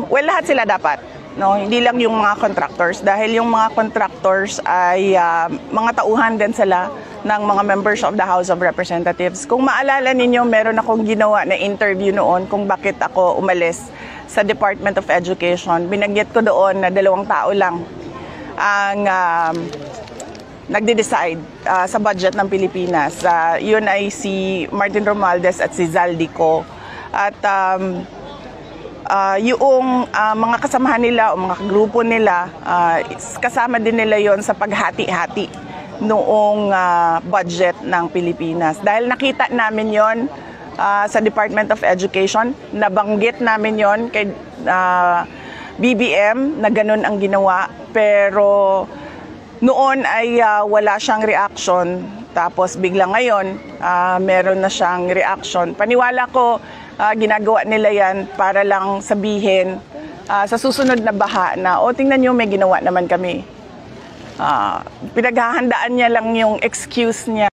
Well, lahat sila dapat. No, hindi lang yung mga contractors dahil yung mga contractors ay mga tauhan din sila ng mga members of the House of Representatives. Kung maalala ninyo, meron akong ginawa na interview noon kung bakit ako umalis sa Department of Education. Binagyat ko doon na 2 tao lang ang nagde-decide sa budget ng Pilipinas. Yun ay si Martin Romualdez at si Zaldico. At yung mga kasamahan nila o mga grupo nila, kasama din nila yon sa paghati-hati noong budget ng Pilipinas. Dahil nakita namin yon sa Department of Education, nabanggit namin yon kay BBM na ganun ang ginawa, pero noon ay wala siyang reaction. Tapos bigla ngayon, meron na siyang reaction. Paniwala ko, ginagawa nila yan para lang sabihin sa susunod na baha na, tingnan nyo, may ginawa naman kami. Pinaghahandaan niya lang yung excuse niya.